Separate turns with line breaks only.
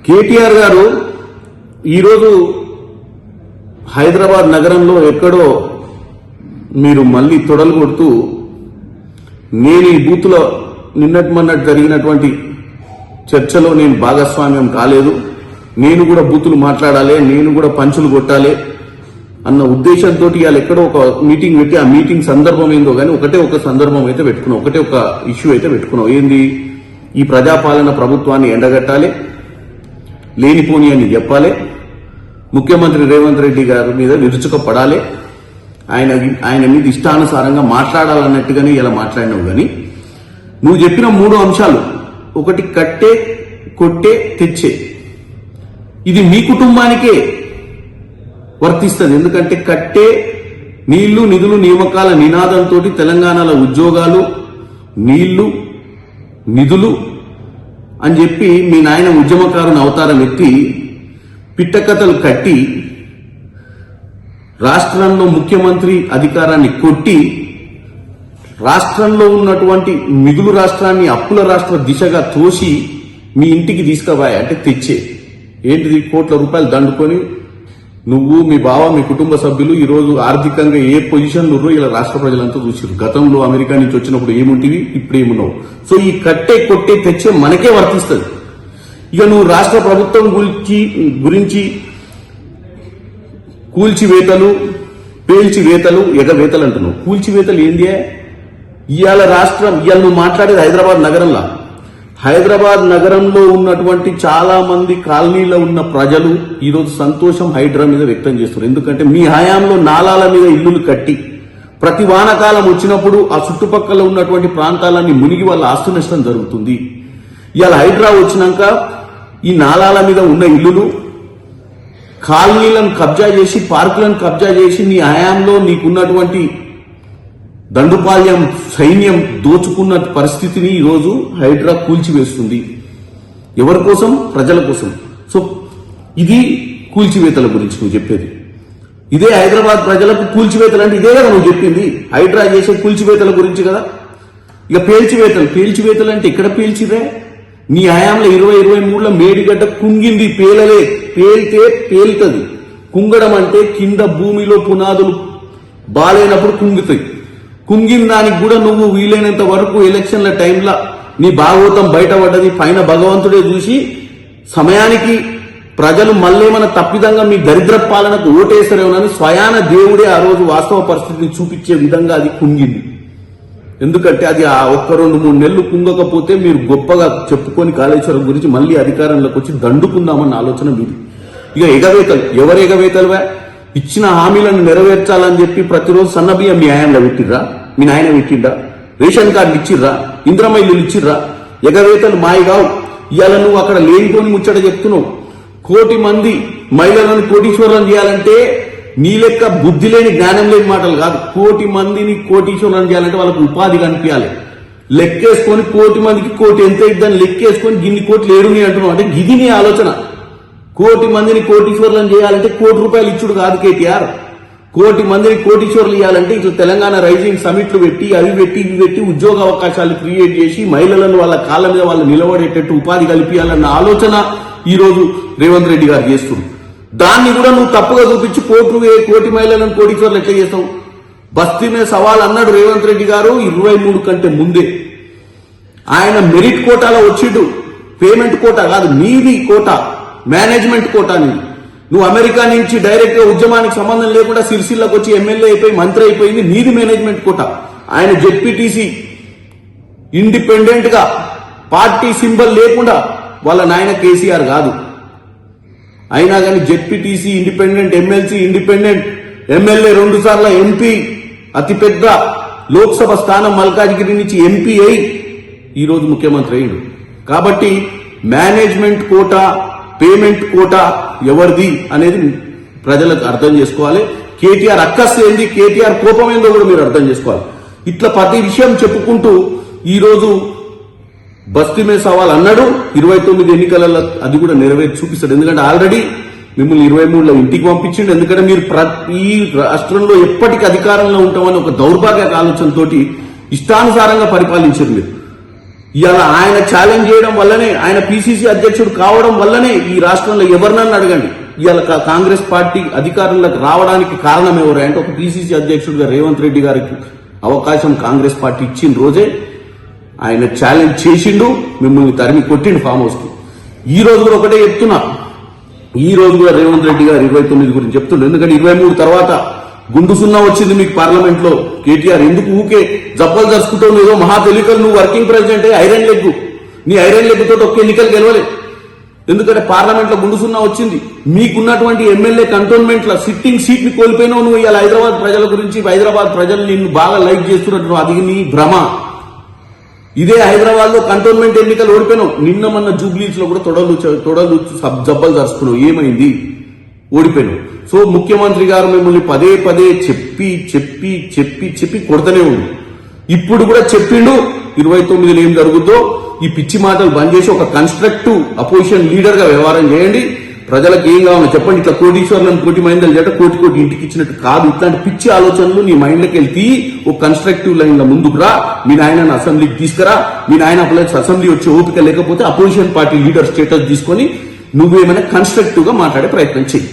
కేటీఆర్ గారు ఈరోజు హైదరాబాద్ నగరంలో ఎక్కడో మీరు మళ్లీ తొడలు కొడుతూ నేను ఈ బూత్లో నిన్నటి మొన్నటి జరిగినటువంటి చర్చలో నేను భాగస్వామ్యం కాలేదు, నేను కూడా బూతులు మాట్లాడాలి, నేను కూడా పంచులు కొట్టాలి అన్న ఉద్దేశంతో ఇవాళ ఎక్కడో ఒక మీటింగ్ పెట్టి ఆ మీటింగ్ సందర్భం ఏందో కానీ ఒక సందర్భం అయితే పెట్టుకున్నాం, ఒక ఇష్యూ అయితే పెట్టుకున్నాం. ఏంది? ఈ ప్రజాపాలన ప్రభుత్వాన్ని ఎండగట్టాలి, లేనిపోని అని చెప్పాలి, ముఖ్యమంత్రి రేవంత్ రెడ్డి గారి మీద విరుచుకపడాలి, ఆయన మీద ఇష్టానుసారంగా మాట్లాడాలన్నట్టుగానే ఇలా మాట్లాడినావు. కానీ నువ్వు చెప్పిన 3 అంశాలు, ఒకటి కట్టే, కొట్టే, తెచ్చే, ఇది మీ కుటుంబానికే వర్తిస్తుంది. ఎందుకంటే కట్టే నీళ్లు నిధులు నియామకాల నినాదంతో తెలంగాణలో ఉద్యోగాలు, నీళ్లు, నిధులు అని చెప్పి మీ నాయన ఉద్యమకారుని అవతారం ఎత్తి పిట్టకథలు కట్టి రాష్ట్రంలో ముఖ్యమంత్రి అధికారాన్ని కొట్టి రాష్ట్రంలో ఉన్నటువంటి మిగులు రాష్ట్రాన్ని అప్పుల రాష్ట్ర దిశగా తోసి మీ ఇంటికి తీసుకుపోయా. అంటే తెచ్చే ఏంటిది? కోట్ల రూపాయలు దండుకొని నువ్వు, మీ బావ, మీ కుటుంబ సభ్యులు ఈరోజు ఆర్థికంగా ఏ పొజిషన్లో ఉన్నారో ఇలా రాష్ట్ర ప్రజలంతా చూసారు. గతంలో అమెరికా నుంచి వచ్చినప్పుడు ఏముంటివి, ఇప్పుడు ఏమున్నావు. సో ఈ కట్టే, కొట్టే, తెచ్చే మనకే వర్తిస్తుంది. ఇక నువ్వు రాష్ట్ర ప్రభుత్వం గురించి కూల్చివేతలు, పేల్చివేతలు, ఎగవేతలు అంటున్నావు. కూల్చివేతలు ఏంది? ఇవాళ నువ్వు మాట్లాడేది హైదరాబాద్ నగరంలో. హైదరాబాద్ నగరంలో ఉన్నటువంటి చాలా మంది కాలనీలో ఉన్న ప్రజలు ఈరోజు సంతోషం హైడ్రా మీద వ్యక్తం చేస్తున్నారు. ఎందుకంటే మీ హయాంలో నాలాల మీద ఇల్లులు కట్టి ప్రతి వానకాలం వచ్చినప్పుడు ఆ చుట్టుపక్కల ఉన్నటువంటి ప్రాంతాలన్నీ మునిగి వాళ్ళ ఆస్తి నష్టం జరుగుతుంది. ఇవాళ హైడ్రా వచ్చినాక ఈ నాలాల మీద ఉన్న ఇల్లులు, కాలనీలను కబ్జా చేసి, పార్కులను కబ్జా చేసి నీ హయాంలో నీకున్నటువంటి దండుపాల్యం సైన్యం దోచుకున్న పరిస్థితిని ఈరోజు హైడ్రా కూల్చివేస్తుంది. ఎవరి కోసం? ప్రజల కోసం. సో ఇది కూల్చివేతల గురించి నువ్వు చెప్పేది. ఇదే హైదరాబాద్ ప్రజలకు కూల్చివేతలు అంటే ఇదే కదా నువ్వు చెప్పింది. హైడ్రా చేసే కూల్చివేతల గురించి కదా. ఇక పేల్చివేతలు అంటే ఇక్కడ పేల్చిదే. నీ హయాంలో 2023లో మేడిగడ్డ కుంగింది, పేలితే పేలుతుంది. కుంగడం అంటే కింద భూమిలో పునాదులు బాలేనప్పుడు కుంగుతాయి. కుంగిన దానికి కూడా నువ్వు వీలైనంత వరకు ఎలక్షన్ల టైంలో నీ భాగవతం బయటపడ్డది. పైన భగవంతుడే చూసి సమయానికి ప్రజలు మళ్ళేమన్నా తప్పిదంగా మీ దరిద్ర పాలనకు ఓటేస్తారేమోనని స్వయాన దేవుడే ఆ రోజు వాస్తవ పరిస్థితిని చూపించే విధంగా అది కుంగింది. ఎందుకంటే అది ఆ 1-2-3 నెలలు కుంగకపోతే మీరు గొప్పగా చెప్పుకొని కాళేశ్వరం గురించి మళ్ళీ అధికారంలోకి వచ్చి దండుకుందామన్న ఆలోచన మీది. ఇక ఎగవేతలు, ఎవరు ఎగవేతలువా? ఇచ్చిన హామీలను నెరవేర్చాలని చెప్పి ప్రతిరోజు సన్నబియ్యం మీ ఆయనలో పెట్టిర్రా? మీ నాయన పెట్టిండా? రేషన్ కార్డులు ఇచ్చిర్రా? ఇంద్రమ్మ ఇల్లులు ఇచ్చిర్రా? ఎగవేతలు మాయగావు. ఇవాళ నువ్వు అక్కడ లేనిపోని ముచ్చట చెప్తున్నావు. 1 కోటి మంది మహిళలను కోటీశ్వరులను చేయాలంటే నీ లెక్క బుద్ధి లేని, జ్ఞానం లేని మాటలు కాదు. 1 కోటి మందిని కోటీశ్వరులను చేయాలంటే వాళ్ళకు ఉపాధి కనిపించాలి. లెక్కేసుకొని 1 కోటి మందికి కోటి ఎంత ఇద్దని లెక్కేసుకొని గిన్ని కోట్లు ఏడుని అంటున్నావు. అంటే గిది నీ ఆలోచన. 1 కోటి మందిని కోటీశ్వరులను చేయాలంటే 1 కోటి రూపాయలు ఇచ్చుడు కాదు కేటీఆర్. 1 కోటి మందిని కోటీశ్వరులు ఇవ్వాలంటే ఇట్లా తెలంగాణ రైజింగ్ సమిట్లు పెట్టి అవి పెట్టి ఉద్యోగ అవకాశాలు క్రియేట్ చేసి మహిళలను వాళ్ళ కాళ్ళ మీద వాళ్ళు నిలబడేటట్టు ఉపాధి కల్పించాలన్న ఆలోచన ఈ రోజు రేవంత్ రెడ్డి గారు చేస్తున్నారు. దాన్ని కూడా నువ్వు తప్పుగా చూపించి 1 కోటి మహిళలను కోటీశ్వరులు ఎట్లా చేస్తావు? బస్తీ మీద సవాల్ అన్నాడు రేవంత్ రెడ్డి గారు 23 కంటే ముందే. ఆయన మెరిట్ కోటాలో వచ్చిండు. పేమెంట్ కోటా కాదు, నీది కోటా, మేనేజ్మెంట్ కోటా. నువ్వు అమెరికా నుంచి డైరెక్ట్ గా ఉద్యమానికి సంబంధం లేకుండా సిరిసిల్లకు వచ్చి ఎమ్మెల్యే అయిపోయి మంత్రి అయిపోయింది, నీది మేనేజ్మెంట్ కోటా. ఆయన జెడ్పీటీసీ ఇండిపెండెంట్ గా పార్టీ సింబల్ లేకుండా వాళ్ళ నాయన కేసీఆర్ కాదు. అయినా కానీ ZPTC independent, MLC independent, MLA 2 సార్ల ఎంపీ, అతిపెద్ద లోక్సభ స్థానం మల్కాజ్గిరి నుంచి ఎంపీ అయి ఈరోజు ముఖ్యమంత్రి అయ్యాడు. కాబట్టి మేనేజ్మెంట్ కోటా, పేమెంట్ కోటా ఎవరిది అనేది ప్రజలకు అర్థం చేసుకోవాలి. కేటీఆర్ అక్కస్ ఏంది, కేటీఆర్ కోపం ఏందో కూడా మీరు అర్థం చేసుకోవాలి. ఇట్లా ప్రతి విషయం చెప్పుకుంటూ ఈరోజు బస్తీ మీద సవాల్ అన్నాడు. 29 ఎన్నికలలో అది కూడా నెరవేర్చి చూపిస్తాడు. ఎందుకంటే ఆల్రెడీ మిమ్మల్ని 23లో ఇంటికి పంపించిండు. ఎందుకంటే మీరు ఈ రాష్ట్రంలో ఎప్పటికీ అధికారంలో ఉంటామని ఒక దౌర్భాగ్య ఆలోచనతోటి ఇష్టానుసారంగా పరిపాలించారు మీరు. ఇవాళ ఆయన ఛాలెంజ్ చేయడం వల్లనే, ఆయన పిసిసి అధ్యక్షుడు కావడం వల్లనే ఈ రాష్ట్రంలో ఎవరినన్నా అడగండి, ఇవాళ కాంగ్రెస్ పార్టీ అధికారంలోకి రావడానికి కారణం ఎవరు అంటే ఒక పిసిసి అధ్యక్షుడిగా రేవంత్ రెడ్డి గారికి అవకాశం కాంగ్రెస్ పార్టీ ఇచ్చిన రోజే ఆయన ఛాలెంజ్ చేసిండు, మిమ్మల్ని తరిమి కొట్టిండు ఫామ్ హౌస్ కి. ఈ రోజు కూడా ఒకటే చెప్తున్నా, ఈ రోజు కూడా రేవంత్ రెడ్డి గారు 29 గురించి చెప్తుండ్రు. ఎందుకంటే 23 తర్వాత గుండు సున్నా వచ్చింది మీకు పార్లమెంట్ లో. కేటీఆర్ ఎందుకు ఊకే జబ్బలు జరుచుకుంటావు, ఏదో మహా తెలియకలు, నువ్వు వర్కింగ్ ప్రెసిడెంట్ ఐరన్ లెగ్, నీ ఐరన్ లెగ్ తోటి ఒక్క ఎన్నికలు గెలవలే. ఎందుకంటే పార్లమెంట్ లో గుండు సున్నా వచ్చింది. మీకున్నటువంటి ఎమ్మెల్యే కంటోన్మెంట్ లో సిట్టింగ్ సీట్ ని కోల్పోయినావు. నువ్వు ఇవాళ హైదరాబాద్ ప్రజల గురించి, హైదరాబాద్ ప్రజలు నిన్ను బాగా లైక్ చేస్తున్నట్టు, అది నీ భ్రమ. ఇదే హైదరాబాద్ లో కంటోన్మెంట్ ఎన్నికలు ఓడిపోయినావు. నిన్న మొన్న జూబ్లీస్ లో కూడా తొడలు జబ్బలు జరుచుకున్నావు. ఏమైంది? ఓడిపోయినావు. సో ముఖ్యమంత్రి గారు మిమ్మల్ని పదే పదే చెప్పి చెప్పి చెప్పి చెప్పి కొడతనే ఉంది. ఇప్పుడు కూడా చెప్పిండు 29లో ఏం జరుగుద్దో. ఈ పిచ్చి మాటలు బంద్ చేసి ఒక కన్స్ట్రక్టివ్ అపోజిషన్ లీడర్ గా వ్యవహారం చేయండి. ప్రజలకు ఏం కావాలో చెప్పండి. ఇట్లా కోటీశ్వరులను కోటి మైందలు చేట కోటి కోటి ఇంటికి ఇచ్చినట్టు కాదు. ఇట్లాంటి పిచ్చి ఆలోచనలు నీ మైండ్లోకి వెళ్తే ఒక కన్స్ట్రక్టివ్ లైన్ లో ముందుకు రా. మీ నాయనని అసెంబ్లీకి తీసుకురా. మీ నాయన అసెంబ్లీ వచ్చే ఓపిక లేకపోతే అపోజిషన్ పార్టీ లీడర్ స్టేటస్ తీసుకొని నువ్వేమైనా కన్స్ట్రక్టివ్ గా మాట్లాడే ప్రయత్నం చెయ్యి.